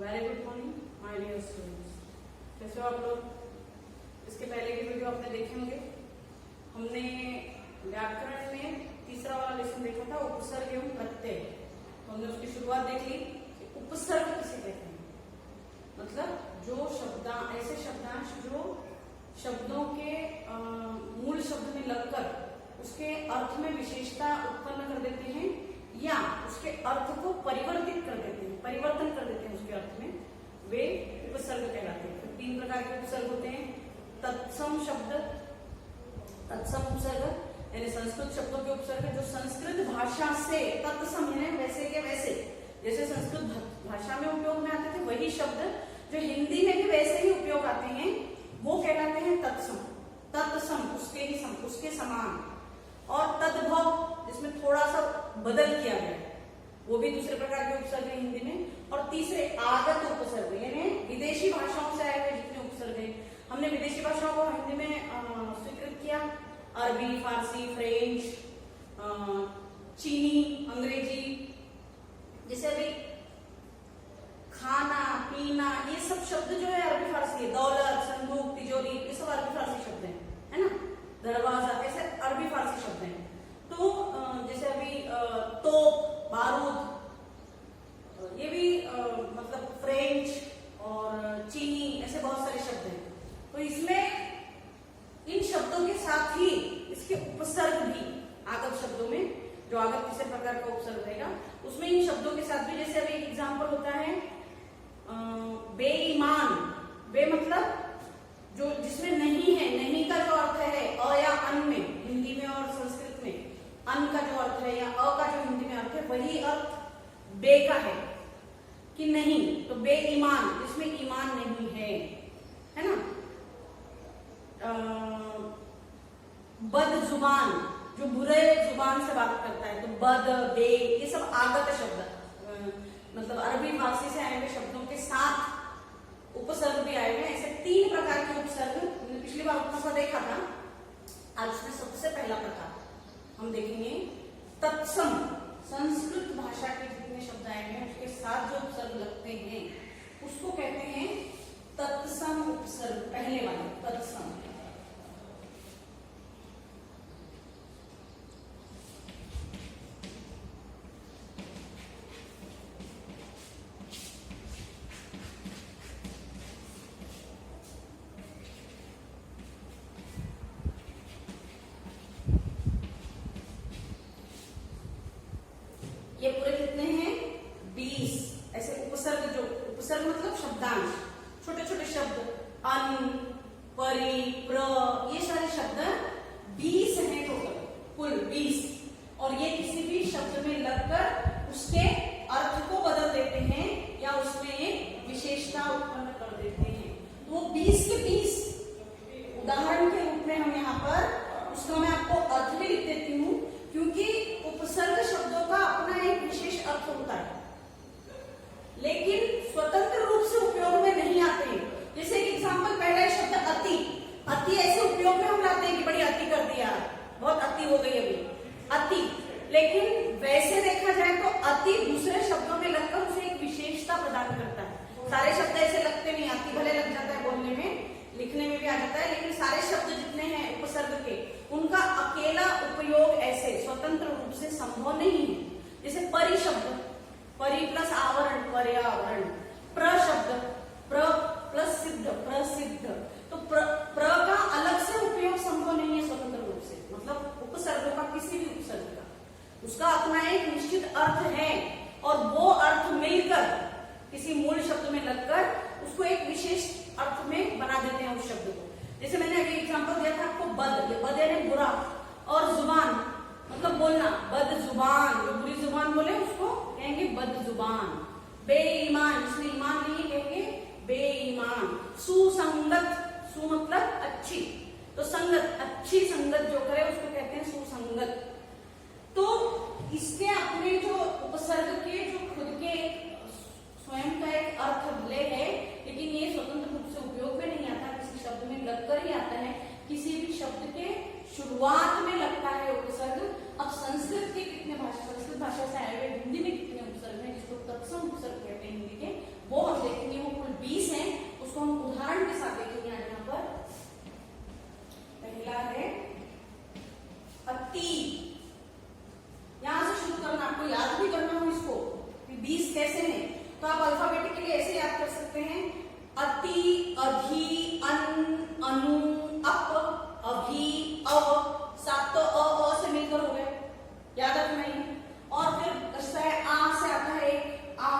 Very good morning my dear students. कैसे हो आप लोग? इसके पहले की वीडियो आपने देखे होंगे। हमने व्याकरण में तीसरा वाला लेसन देखा था, उपसर्ग एवं प्रत्यय। हमने उसकी शुरुआत देख ली कि उपसर्ग किसे कहते हैं, मतलब जो ऐसे शब्दांश जो शब्दों के मूल शब्द में लगकर उसके अर्थ में विशेषता उत्पन्न कर देते हैं या उसके अर्थ को परिवर्तित कर देते हैं, परिवर्तन कर देते हैं उसके अर्थ में, वे उपसर्ग कहलाते हैं। तो 3 प्रकार के उपसर्ग होते हैं। तत्सम शब्द, तत्सम उपसर्ग यानी संस्कृत शब्दों के उपसर्ग जो संस्कृत भाषा से तत्सम है वैसे के वैसे, जैसे संस्कृत भाषा में उपयोग में आते थे वही शब्द जो हिंदी में भी वैसे ही उपयोग आते हैं वो कहलाते हैं तत्सम। तत्सम उसके ही सम, उसके समान। और तद्भव जिसमें थोड़ा सा बदल किया गया वो भी दूसरे प्रकार के उपसर्ग है हिंदी में। और तीसरे आगत उपसर्ग यानी विदेशी भाषाओं से आए हुए जितने उपसर्ग हैं, हमने विदेशी भाषाओं को हिंदी में स्वीकृत किया, अरबी, फारसी, फ्रेंच, चीनी, अंग्रेजी। जैसे अभी खाना पीना ये सब शब्द जो है अरबी फारसी है, दौलत, संदूक, तिजोरी ये सब अरबी फारसी शब्द है ना, दरवाजा ऐसे अरबी फारसी शब्द हैं। तो जैसे अभी तोप, बारूद ये भी मतलब फ्रेंच और चीनी ऐसे बहुत सारे शब्द हैं। तो इसमें इन शब्दों के साथ ही इसके उपसर्ग भी आगत शब्दों में, जो आगत किसी प्रकार का उपसर्ग रहेगा उसमें इन शब्दों के साथ भी, जैसे अभी एक एग्जाम्पल होता है बेईमान। बे मतलब जो जिसमें नहीं है, नहीं का जो अर्थ है अ या अन में, हिंदी में और संस्कृत में अन का जो अर्थ है या अ का जो हिंदी में अर्थ है वही अर्थ बे का है कि नहीं। तो बेईमान जिसमें ईमान नहीं है ना। बदजुबान जो बुरे जुबान से बात करता है, तो बद, बे ये सब आगत शब्द मतलब अरबी फारसी से आए हुए शब्दों के साथ उपसर्ग भी आए हुए हैं। ऐसे 3 प्रकार के उपसर्ग हमने पिछली बार उपमा देखा था। आज उसमें सबसे पहला प्रकार हम देखेंगे तत्सम। संस्कृत भाषा के जितने शब्द आए हैं उसके साथ जो उपसर्ग लगते हैं उसको कहते हैं तत्सम उपसर्ग। पहले वाले तत्सम। ये पूरे कितने हैं? 20 ऐसे उपसर्ग। जो उपसर्ग मतलब शब्दांश, छोटे छोटे शब्द, अन, परि, प्र ये सारे शब्द 20 हैं टोटल, कुल 20। और ये किसी भी शब्द में लगकर उसके अर्थ को बदल देते हैं या उसमें एक विशेषता उत्पन्न कर देते हैं। तो वो 20 के 20 उदाहरण के रूप में हम यहाँ पर उसका मैं आपको अर्थ भी लिख देती हूँ, क्योंकि उपसर्ग शब्दों का अपना एक विशेष अर्थ होता है लेकिन स्वतंत्र रूप से उपयोग में नहीं आते हैं। जैसे एक एग्जांपल, पहला शब्द अति। अति ऐसे उपयोग में हम लाते हैं कि बड़ी अति कर दिया, बहुत अति हो गई अभी, अति। लेकिन वैसे देखा जाए तो अति दूसरे शब्दों में लगकर उसे एक विशेषता प्रदान करता है। सारे शब्द ऐसे लगते नहीं, अति भले लग जाता है बोलने में, लिखने में भी आ जाता है, लेकिन सारे शब्द जितने हैं उपसर्ग के उनका अकेला उपयोग ऐसे स्वतंत्र रूप से संभव नहीं है। जैसे परि शब्द, परि प्लस आवरण, पर्यावरण। प्र शब्द, प्र प्लस सिद्ध, प्रसिद्ध। तो प्र का अलग से उपयोग संभव नहीं है स्वतंत्र रूप से, मतलब उपसर्ग का, किसी भी उपसर्ग का उसका अपना एक निश्चित अर्थ है और वो अर्थ मिलकर किसी मूल शब्द में लगकर उसको एक विशेष अर्थ में बना देते हैं उस शब्द को। जैसे मैंने अभी एग्जांपल दिया था आपको बद, ये बद यानी बुरा, और जुबान मतलब बोलना, बद जुबान जो बुरी जुबान बोले उसको कहेंगे बद जुबान। बेईमान जिसमें ईमान नहीं कहेंगे बेईमान। सुसंगत, सु मतलब अच्छी, तो संगत अच्छी संगत जो करे उसको कहते हैं सुसंगत। तो इसके अपने जो उपसर्ग के जो खुद के स्वयं का एक अर्थ भले है, लेकिन ये स्वतंत्र रूप से उपयोग में नहीं आता, किसी शब्द में लगकर ही आता है। किसी भी शब्द के शुरुआत में लगता है उपसर्ग। अब संस्कृत के कितने भाषा, संस्कृत भाषा से आए हुए हिंदी में कितने उपसर्ग हैं जिसको तत्सम उपसर्ग कहते हैं हिंदी के, वो हम तो आप अल्फाबेटिकली ऐसे याद कर सकते हैं, अति, अधि, अन, अनु, अप, अभि, अव, सात तो अ से मिलकर हो गए, याद रखना ही। और फिर आ से आता है एक आ,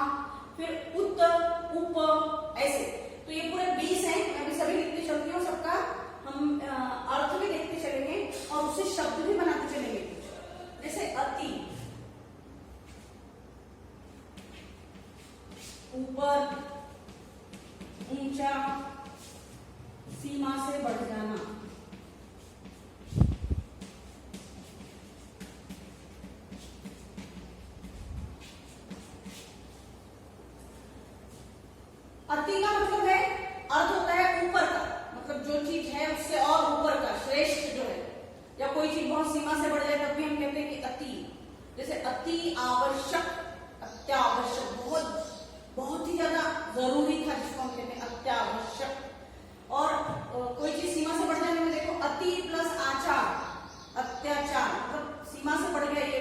फिर उत, उप, ऐसे। तो ये पूरे 20 हैं। मैं भी सभी लिखती चलती हूँ, सबका हम अर्थ भी देखते चलेंगे और उससे शब्द भी बनाते चलेंगे। जैसे अति, ऊपर, ऊंचा, सीमा से बढ़ जाना। अति का मतलब है, अर्थ होता है ऊपर का, मतलब जो चीज है उससे और ऊपर का, श्रेष्ठ जो है, या कोई चीज बहुत सीमा से बढ़ जाए तब भी हम कहते हैं कि अति। जैसे अति आवश्यक, अत्यावश्यक, बहुत ही ज्यादा जरूरी था, जिसको हम कहते हैं अत्यावश्यक। और कोई चीज सीमा से बढ़ जाने में देखो, अति प्लस आचार, अत्याचार, मतलब सीमा से बढ़ गया, ये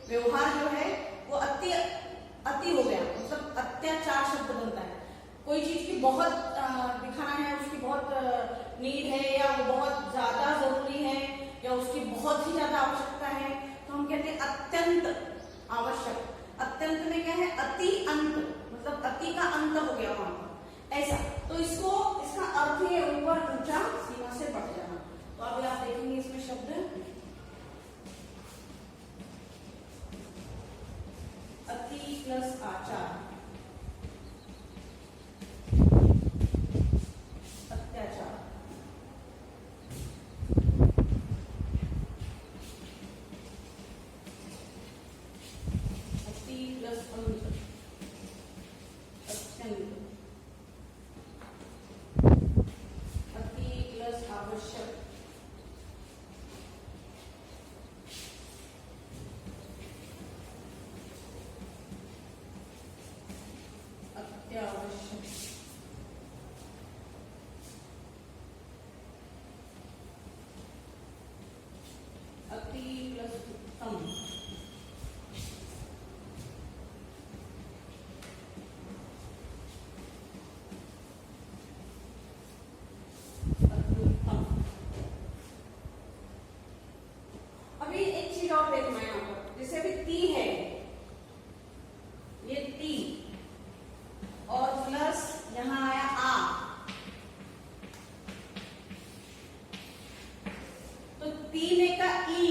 व्यवहार जो है वो अति हो गया, मतलब अत्याचार शब्द बनता है। कोई चीज की बहुत दिखाना है, उसकी बहुत नीड है, या वो बहुत ज्यादा जरूरी है, या उसकी बहुत ही ज्यादा आवश्यकता है, तो हम कहते हैं अत्यंत आवश्यक। अत्यंत में क्या है, अति अंत, मतलब अति का अंत हो गया वहां पर, ऐसा। तो इसका अर्थ है ऊपर, ऊंचा, सीमा से बढ़ जाना। तो अभी आप देखेंगे इसमें शब्द अति प्लस आचार, अत्याचार, अति प्लस अंत, अत्यंत, अति प्लस आवश्यक, अत्यावश्यक, अति प्लस उत्तम, अत्युत्तम। अभी एक चीज और देखना है यहाँ पर, जैसे अभी ती है, ये ती, और प्लस यहां आया आ, तो तीने का ई,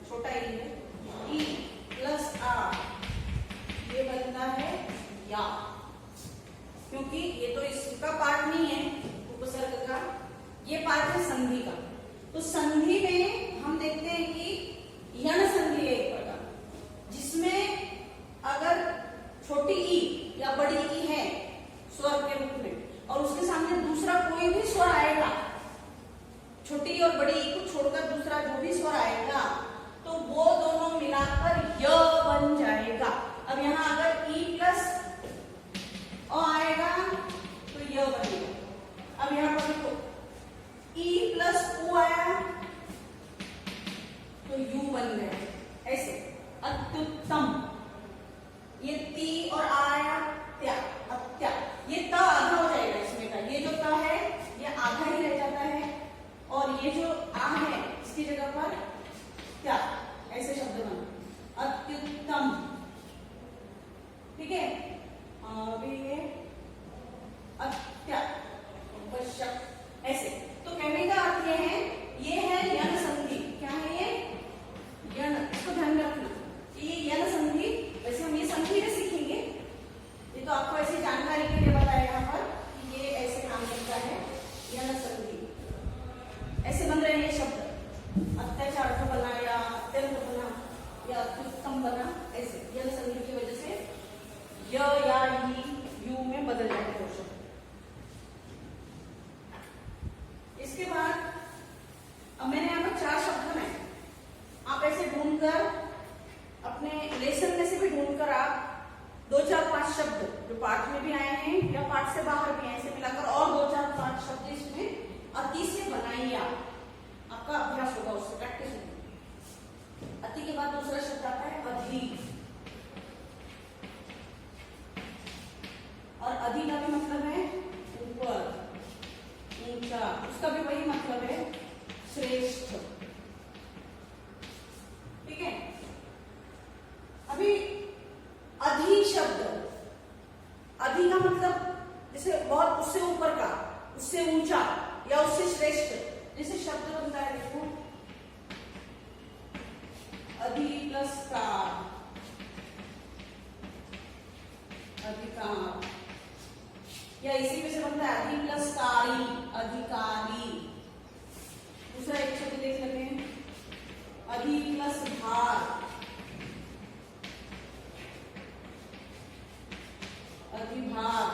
छोटा ई है, ई प्लस आ, ये बनता है या, क्योंकि ये तो इसका पार्ट नहीं है उपसर्ग का, ये पार्ट है संधि का। तो संधि में हम देखते हैं कि यण संधि है एक प्रकार, जिसमें अगर छोटी ई या बड़ी ई है स्वर के रूप में, और उसके सामने दूसरा कोई भी स्वर आएगा, छोटी और बड़ी ई को छोड़कर दूसरा जो भी स्वर आएगा, तो वो दोनों मिलाकर य बन जाएगा। अब यहाँ अगर ई प्लस अ आएगा तो य बनेगा। अब यहाँ पर देखो, ई प्लस उ आया तो यू बन गया, ऐसे। अत्युत्तम, ये ती और आ आया त्या, अत्या, ये त आधा हो जाएगा इसमें का, ये जो त है ये आधा ही रह जाता है, और ये जो आ है इसकी जगह पर क्या, ऐसे शब्द बना, अत्युत्तम। ठीक है, अभी ये अत्यावश्यक, ऐसे। तो कहने का अर्थ ये है यण संधि। क्या है ये? यण, इसको ध्यान रखना, ये यण संधि। वैसे हम ये संधि में सीखेंगे, ये तो आपको ऐसी जानकारी के लिए बताया यहाँ पर कि ये ऐसे काम करता है, यण संधि। ऐसे बन रहे हैं ये शब्द, अत्याचार का बना, या अत्यंत बना, या अत्युत्तम बना, ऐसे यण संधि की वजह से य या यू में बदल जाते हैं शब्द। इसके बाद अब मैंने यहाँ पर 4 शब्द बनाए, आप ऐसे ढूंढकर अपने लेसन में से भी ढूंढकर आप 2, 4, 5 शब्द जो पाठ में भी आए हैं या पाठ से बाहर भी आए, ऐसे मिलाकर और 2, 4, 5 शब्द इसमें अति से बनाइए। आपका अभ्यास होगा, उससे प्रैक्टिस होगी। अति के बाद दूसरा शब्द आता है अधि। उससे ऊंचा या उससे श्रेष्ठ, जैसे शब्द बनता है देखो अधि प्लस कार, अधिकार, या इसी में से बनता है अधि प्लस कारी, अधिकारी। दूसरा एक शब्द देख लेते हैं अधि प्लस भार, अधिभार,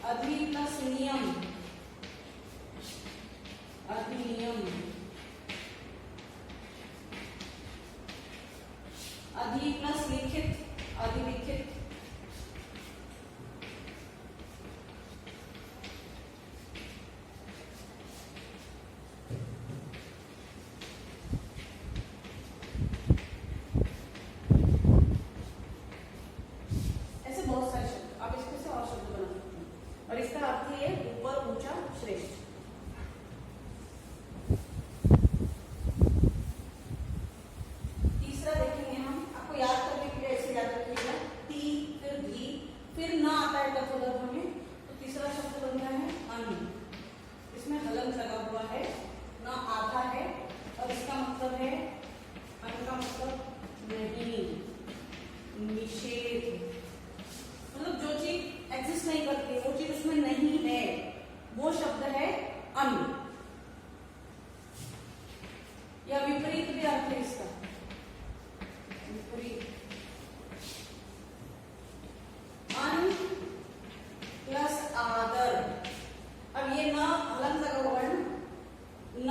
अधि प्लस नियम, अधिनियम, अधि प्लस लिखित, अधिलिखित, ऐसे बहुत सारे शब्द आप इसमें से और शब्द बना सकते हैं और इसका अर्थ ये ऊपर, ऊंचा, श्रेष्ठ। तीसरा देखेंगे हम, आपको याद करने के लिए ऐसे याद रखिएगा टी फिर धी फिर न आता है तत्वदर्भ में, तो तीसरा शब्द बनता है अन। इसमें हलंत लगा हुआ है, न आधा है और इसका मतलब है अन का मतलब नहीं, निषेध, मतलब जो चीज एग्जिस्ट नहीं करती वो चीज उसमें नहीं है, वो शब्द है अन। या विपरीत भी अर्थ है इसका, विपरीत, अन प्लस आदर। अब ये न हलंत लगा हुआ है ना, न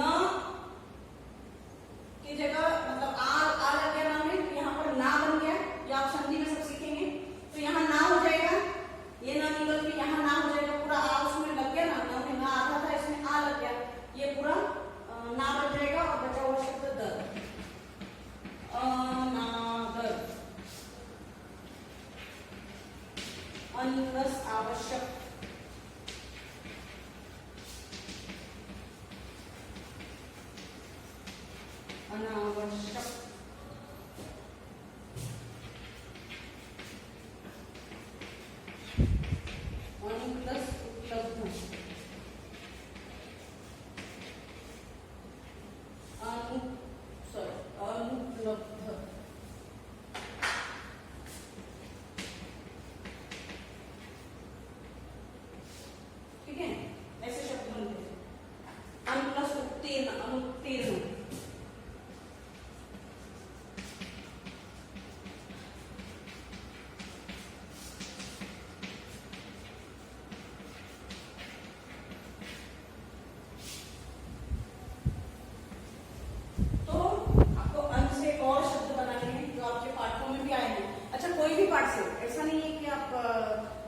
की जगह मतलब आ लग गया नाम है, तो यहाँ पर ना बन गया, या आप संधि में सब सीखेंगे, तो यहाँ ना हो जाएगा, ये ना निकल के यहाँ ना हो जाएगा, पूरा आ उसमें लग गया ना, ना आधा था इसमें आ लग गया, ये पूरा ना बन जाएगा और बचा हुआ शब्द दर, अनादर, अन प्लस आवश्यक, अनावश्यक, अनु प्लस उपलब्ध, अनुपलब्ध, ठीक है, ऐसे शब्द बनते हैं। अन प्लस उत्तीर्ण, अनुत्तीर्ण,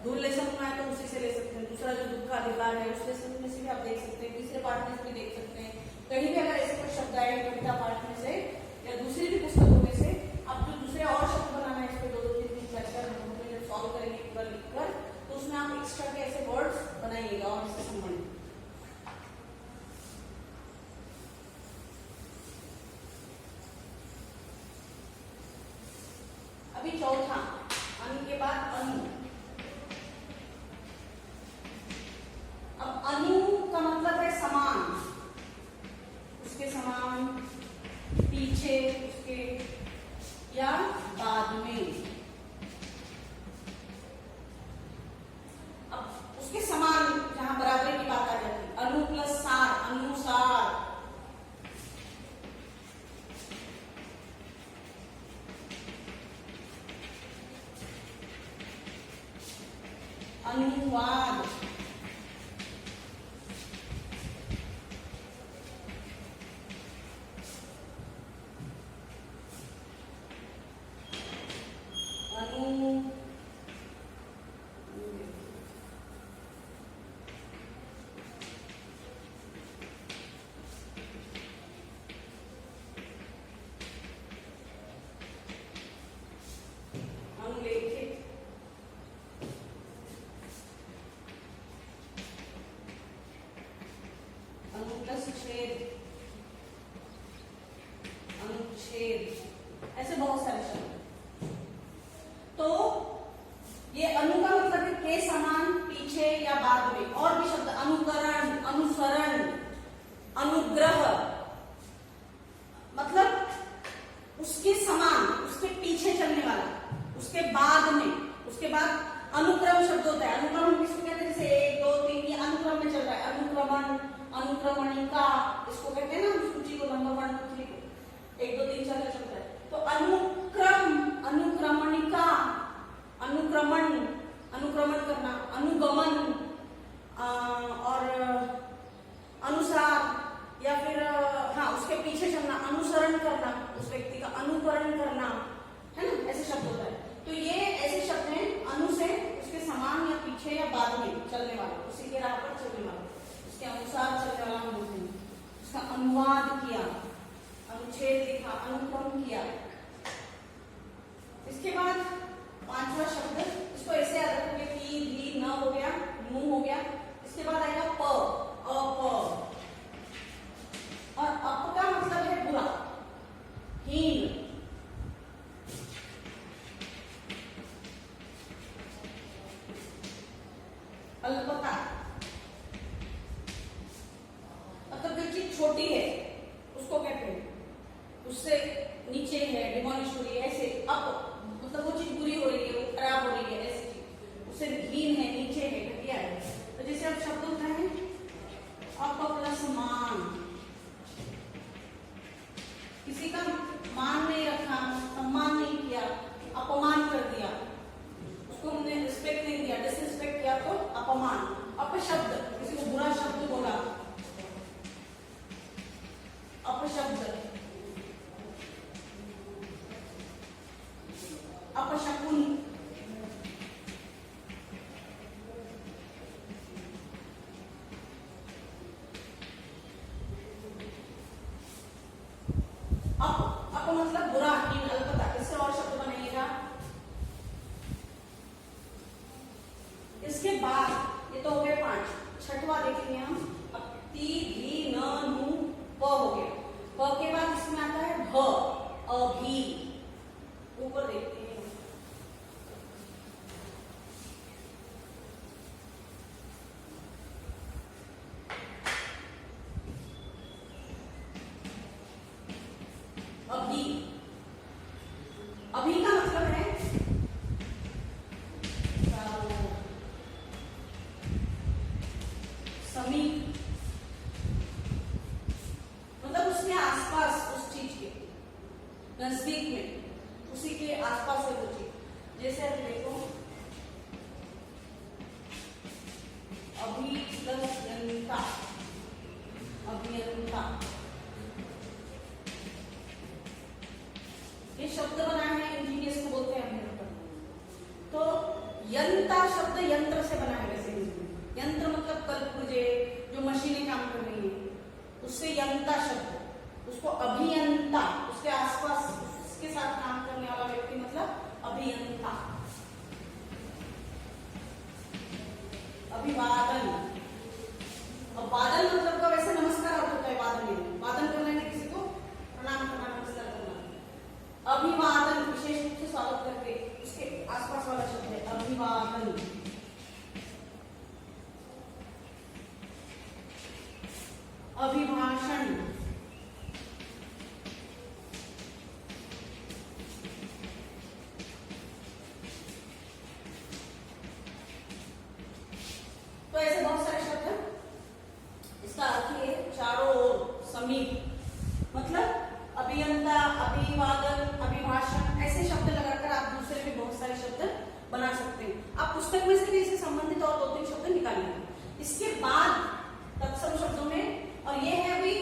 दूर लेसन में आए तो उसी से ले सकते हैं, दूसरा जो दुख का अधिकार है उस लेसन में से भी आप देख सकते हैं, तीसरे पार्ट में से भी देख सकते हैं, कहीं भी अगर ऐसे कोई शब्द आए कविता पाठ में से या दूसरी भी पुस्तकों में से, आप जो दूसरे और शब्द बनाना है इस पर दो तीन दिन चर्चा जब सॉल्व करेंगे पूरा लिखकर, तो उसमें आप एक्स्ट्रा के ऐसे वर्ड्स बनाइएगा और इससे संबंधित। अभी चौथा, अन के बाद अनु। अब अनु का मतलब है समान, उसके समान, पीछे उसके, या बाद में। अब उसके समान जहां बराबरी की बात आ जाती है, अनु प्लस सार, अनुसार, अनुवाद, अनुलेखित, समान, उसके पीछे चलने वाला, उसके बाद में, उसके बाद अनुक्रम शब्द होता है। अनुक्रम हम किसको कहते हैं? जैसे 1 2 3 ये अनुक्रम में चल रहा है। अनुक्रमण, अनुक्रमणिका, इसको कहते हैं ना सूची को नंबर 1 2 3 को 1 2 3 4 चलता है। तो अनुक्रम, अनुक्रमणिका, अनुक्रमण, अनुक्रमण करना, अनुगमन और अनुसार या फिर हाँ उसके पीछे चलना, अनुसरण करना, उस व्यक्ति का अनुकरण करना, है ना, ऐसे शब्द होता है। तो ये ऐसे शब्द हैं अनु से उसके समान या पीछे या बाद में चलने वाला, उसी के राह पर चलने वाला, उसके अनुसार चलने वाला हम बोलते हैं। उसका अनुवाद किया, अनुच्छेद लिखा, अनुक्रम किया। इसके बाद 5वां शब्द, इसको ऐसे याद रखोगे कि धी न हो गया, नु हो गया। इसके बाद आएगा प, अप, और अप का मतलब है बुरा, हीन, अल्पता, मतलब जो चीज छोटी है उसको कहते हैं, उससे नीचे है, डिमोलिश हो रही है, ऐसे अप मतलब वो चीज बुरी हो रही है, वो खराब हो रही है, ऐसी चीज, उससे हीन है, नीचे है, घटिया है। तो जैसे अब शब्द होता है अप प्लस मान, किसी का मान नहीं रखा, सम्मान नहीं किया, अपमान कर दिया, उसको हमने रिस्पेक्ट नहीं दिया, डिसरिस्पेक्ट किया तो अपमान। अपशब्द, किसी को बुरा शब्द बोला, अपशब्द, अपशकुन, अप मतलब बुरा, हीन, अल्पता। इससे और शब्द बनाइएगा। इसके बाद ये तो हो गए 5, 6वां देखेंगे हम, ती धी न नु प हो गया। प के बाद इसमें आता है भ, अभी, ऊपर देखते हैं। अभी, अभी का मतलब है समीप, मतलब उसके आसपास, उस चीज के नजदीक में, उसी के आसपास है वो चीज। जैसे आप देखो अभियंता, अभियंता, ये शब्द बना है, इंजीनियर्स को बोलते हैं अभियंता। तो यंता शब्द यंत्र से बना है। वैसे यंत्र मतलब कलपुर्जे, जो मशीनें काम कर रही हैं, उससे यंता शब्द, उसको अभियंता, उसके आसपास उसके साथ काम करने वाला व्यक्ति मतलब अभियंता। अभिवादन, अब वादन मतलब का वैसे नमस्कार अर्थ होता है। वादन में वादन करना है किसी को प्रणाम करना, नमस्कार करना। अभिवादन विशेष रूप से स्वागत करके, उसके आसपास वाला शब्द है अभिवादन। अभिभाषण, तो ऐसे बहुत सारे शब्द हैं। इसका अर्थ ये चारों ओर, समीप, मतलब अभियंता, अभिवादन, अभिभाषण, ऐसे शब्द लगाकर आप दूसरे भी बहुत सारे शब्द बना सकते हैं। आप पुस्तक में से भी इससे संबंधित और 2-3 शब्द निकालिए। इसके बाद तत्सम शब्दों में, और ये है अभी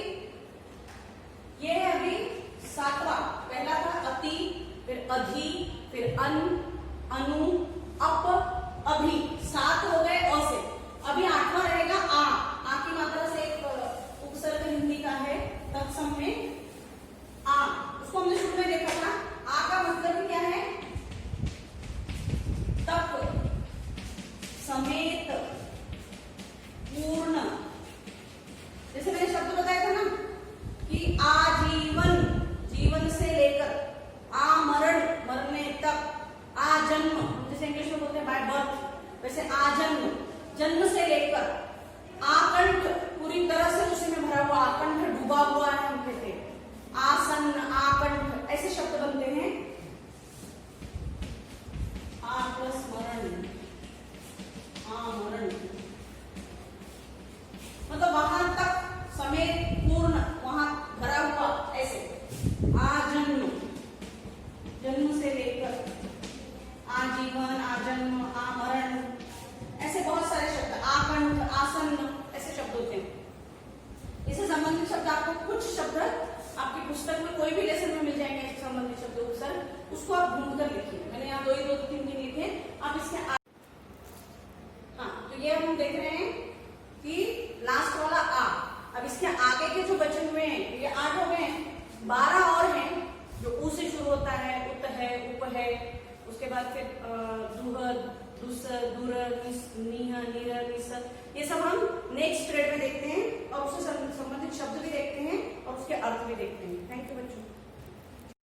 7वां। पहला था अति, फिर अधि, फिर अन, अनु, अप, अभि, 7 हो गए अ से। अभी 8वां रहेगा आ। आ की मात्रा से एक उपसर्ग हिंदी का है तत्सम में आ, उसको हमने शुरू में देखा था। आ का मतलब क्या है? तक, समेत, पूर्ण। जैसे मैंने शब्द बताया था ना कि आजीवन, जीवन से लेकर, आमरण, मरने तक, आजन्म, जैसे इंग्लिश में बोलते हैं बाय बर्थ, वैसे आजन्म, जन्म से लेकर, आकंठ, पूरी तरह से उसी में भरा हुआ, आकंठ डूबा हुआ है हम कहते हैं, आसन्न, आकंठ, ऐसे शब्द बनते हैं आ प्लस मरण, आमरण, मतलब वहां तक समेत पूर्ण, वहां भरा हुआ, ऐसे आजन्म, जन्म से लेकर आजीवन, आजन्म, आमरण, ऐसे बहुत सारे शब्द, आकंठ, आसन्न, ऐसे शब्द होते हैं। इससे संबंधित शब्द आपको कुछ शब्द आपकी पुस्तक में कोई भी लेसन में मिल जाएंगे इससे संबंधित शब्दों को सर, उसको आप ढूंढ कर लिखिए। मैंने यहाँ दो तीन दिन लिखे, आप इसके हाँ, तो ये हम देख रहे हैं कि लास्ट वाला आ। अब इसके आगे के जो बचे हुए हैं ये 8 हो गए हैं, 12 और हैं जो उ से शुरू होता है, उत है, उप है, उसके बाद फिर दुहर, दुसर, दुरर, निह, निर, निस, ये सब हम नेक्स्ट पीरियड में देखते हैं और उससे संबंधित शब्द भी देखते हैं और उसके अर्थ भी देखते हैं। थैंक यू बच्चों।